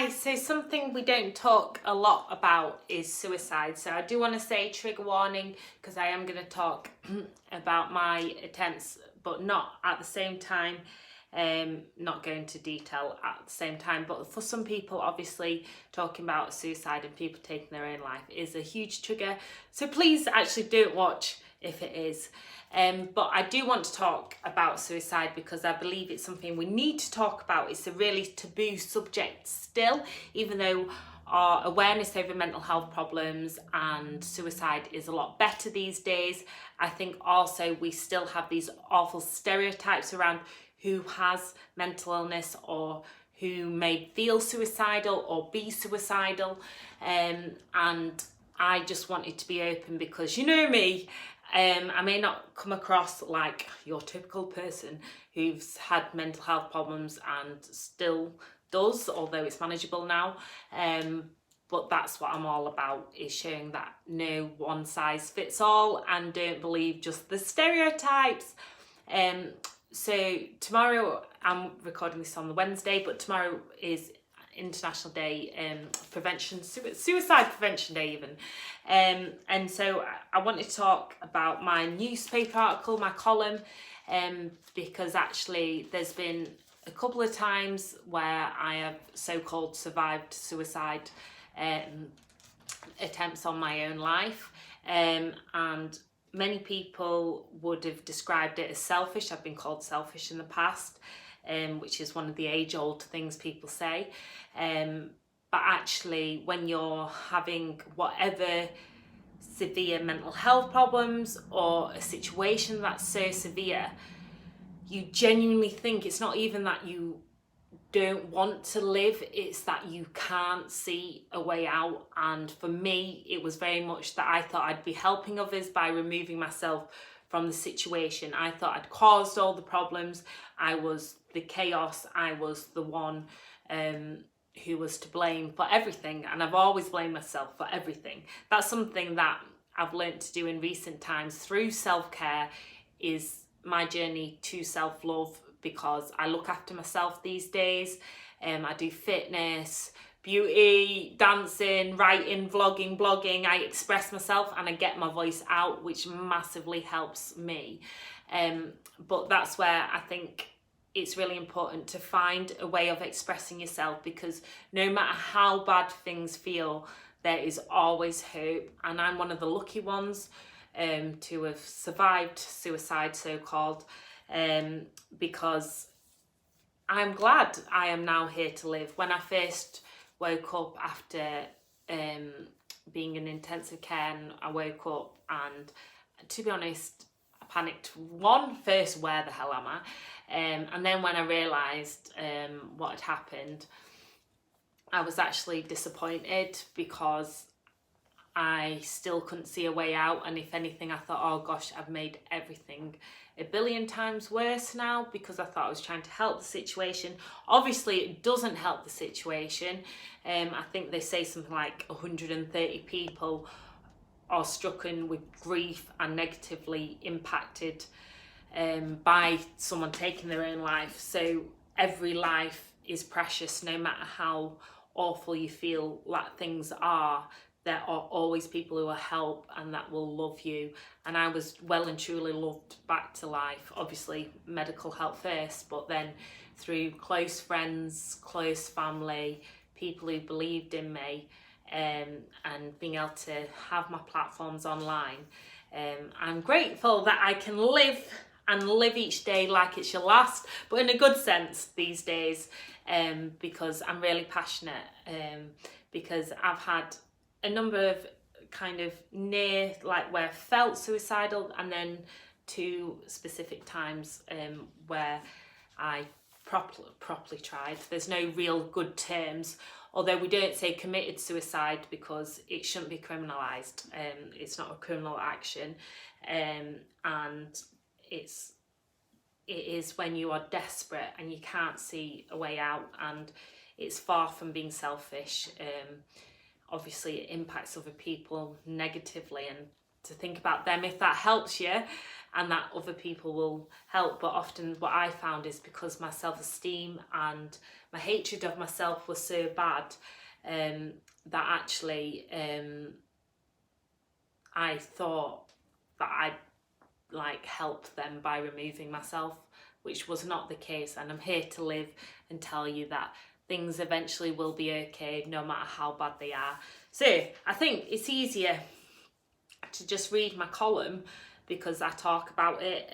Hi, so something we don't talk a lot about is suicide. So I do want to say trigger warning because I am going to talk about my attempts, but not at the same time, not going into detail at the same time. But for some people, obviously, talking about suicide and people taking their own life is a huge trigger. So please actually don't watch if it is. But I do want to talk about suicide because I believe it's something we need to talk about. It's a really taboo subject still, even though our awareness over mental health problems and suicide is a lot better these days. I think also we still have these awful stereotypes around who has mental illness or who may feel suicidal or be suicidal. And I just wanted to be open because you know me. I may not come across like your typical person who's had mental health problems and still does, although it's manageable now. But that's what I'm all about, is showing that no one size fits all and don't believe just the stereotypes. So tomorrow, I'm recording this on the Wednesday, but tomorrow is International Day, Suicide Prevention Day even. And so I wanted to talk about my newspaper article, my column, because actually there's been a couple of times where I have so-called survived suicide attempts on my own life, and many people would have described it as selfish. I've been called selfish in the past, which is one of the age-old things people say. But actually, when you're having whatever severe mental health problems or a situation that's so severe, you genuinely think it's not even that you don't want to live, it's that you can't see a way out. And for me, it was very much that I thought I'd be helping others by removing myself from the situation. I thought I'd caused all the problems. I was the chaos. I was the one who was to blame for everything. And I've always blamed myself for everything. That's something that I've learned to do in recent times through self-care, is my journey to self-love, because I look after myself these days. I do fitness, beauty, dancing, writing, vlogging, blogging. I express myself and I get my voice out, which massively helps me. But that's where I think it's really important to find a way of expressing yourself, because no matter how bad things feel, there is always hope. And I'm one of the lucky ones to have survived suicide, so-called, because I'm glad I am now here to live. When I first woke up after being in intensive care, and I woke up, and to be honest, I panicked. First, where the hell am I? And then when I realised what had happened, I was actually disappointed because I still couldn't see a way out. And if anything, I thought, oh gosh, I've made everything a billion times worse now, because I thought I was trying to help the situation. Obviously, it doesn't help the situation. I think they say something like 130 people are stricken with grief and negatively impacted by someone taking their own life. So every life is precious, no matter how awful you feel like things are. There are always people who will help and that will love you. And I was well and truly loved back to life. Obviously, medical help first, but then through close friends, close family, people who believed in me, and being able to have my platforms online. I'm grateful that I can live each day like it's your last, but in a good sense these days, because I'm really passionate, because I've had a number of kind of near, like where I felt suicidal, and then two specific times where I properly tried. There's no real good terms, although we don't say committed suicide because it shouldn't be criminalised. It's not a criminal action, and it is when you are desperate and you can't see a way out, and it's far from being selfish. Obviously it impacts other people negatively, and to think about them if that helps you, and that other people will help. But often what I found is because my self-esteem and my hatred of myself was so bad, that actually I thought that I'd like help them by removing myself, which was not the case. And I'm here to live and tell you that things eventually will be okay, no matter how bad they are. So I think it's easier to just read my column, because I talk about it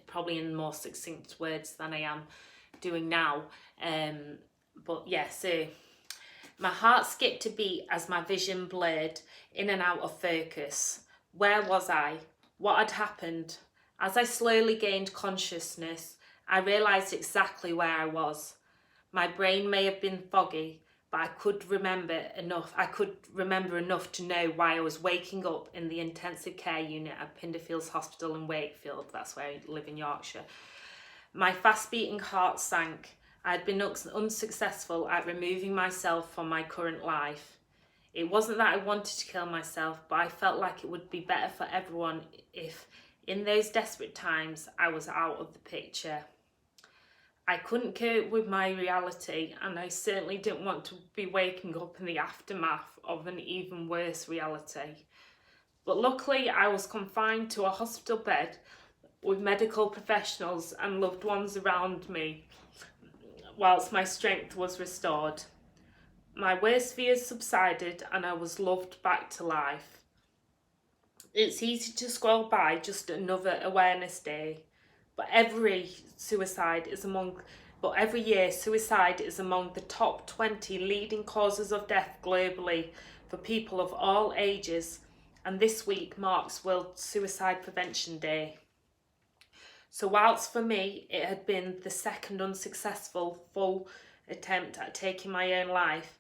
probably in more succinct words than I am doing now. But yeah, so my heart skipped a beat as my vision blurred in and out of focus. Where was I? What had happened? As I slowly gained consciousness, I realised exactly where I was. My brain may have been foggy, but I could remember enough to know why I was waking up in the intensive care unit at Pinderfields Hospital in Wakefield. That's where I live in Yorkshire. My fast-beating heart sank. I had been unsuccessful at removing myself from my current life. It wasn't that I wanted to kill myself, but I felt like it would be better for everyone if, in those desperate times, I was out of the picture. I couldn't cope with my reality, and I certainly didn't want to be waking up in the aftermath of an even worse reality. But luckily, I was confined to a hospital bed with medical professionals and loved ones around me, whilst my strength was restored. My worst fears subsided and I was loved back to life. It's easy to scroll by just another awareness day, but every year suicide is among the top 20 leading causes of death globally for people of all ages, and this week marks World Suicide Prevention Day. So whilst for me it had been the second unsuccessful full attempt at taking my own life,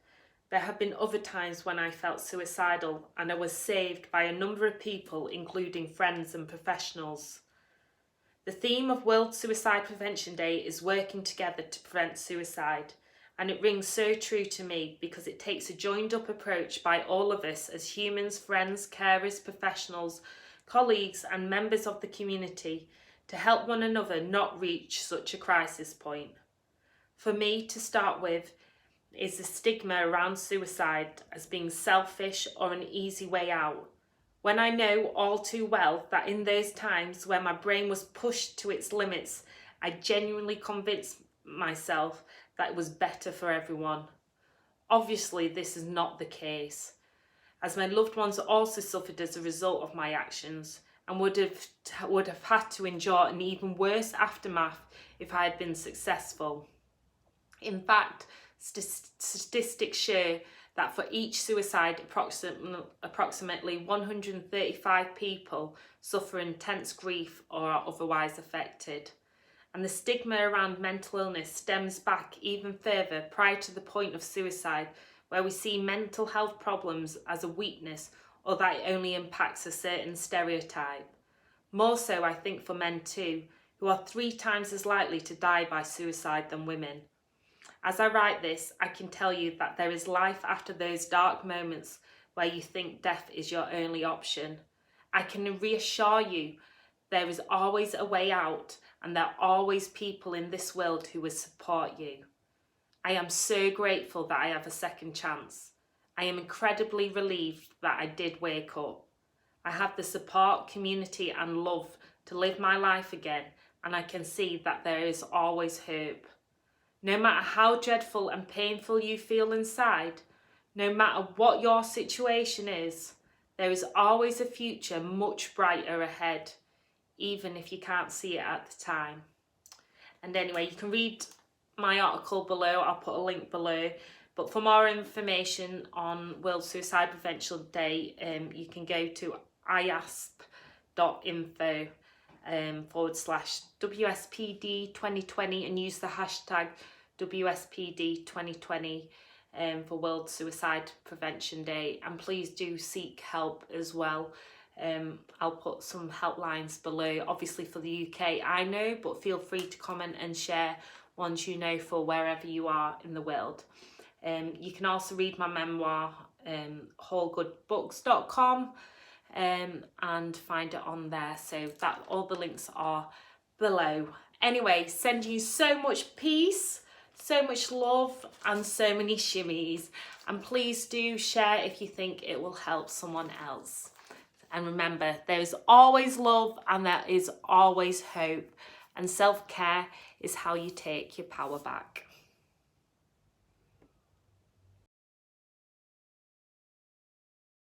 there have been other times when I felt suicidal, and I was saved by a number of people, including friends and professionals. The theme of World Suicide Prevention Day is working together to prevent suicide, and it rings so true to me because it takes a joined up approach by all of us as humans, friends, carers, professionals, colleagues and members of the community to help one another not reach such a crisis point. For me, to start with, is the stigma around suicide as being selfish or an easy way out, when I know all too well that in those times where my brain was pushed to its limits, I genuinely convinced myself that it was better for everyone. Obviously, this is not the case, as my loved ones also suffered as a result of my actions and would have had to endure an even worse aftermath if I had been successful. In fact, statistics show that for each suicide, approximately 135 people suffer intense grief or are otherwise affected. And the stigma around mental illness stems back even further prior to the point of suicide, where we see mental health problems as a weakness or that it only impacts a certain stereotype. More so, I think, for men too, who are 3 times as likely to die by suicide than women. As I write this, I can tell you that there is life after those dark moments where you think death is your only option. I can reassure you there is always a way out, and there are always people in this world who will support you. I am so grateful that I have a second chance. I am incredibly relieved that I did wake up. I have the support, community and love to live my life again, and I can see that there is always hope. No matter how dreadful and painful you feel inside, no matter what your situation is, there is always a future much brighter ahead, even if you can't see it at the time. And anyway, you can read my article below. I'll put a link below. But for more information on World Suicide Prevention Day, you can go to iasp.info /WSPD 2020 and use the hashtag WSPD 2020 for World Suicide Prevention Day. And please do seek help as well. I'll put some helplines below, obviously for the UK I know, but feel free to comment and share ones you know for wherever you are in the world. You can also read my memoir, allgoodbooks.com. and find it on there. So that all the links are below. Anyway, sending you so much peace, so much love, and so many shimmies. And please do share if you think it will help someone else. And remember, there is always love and there is always hope. And self-care is how you take your power back.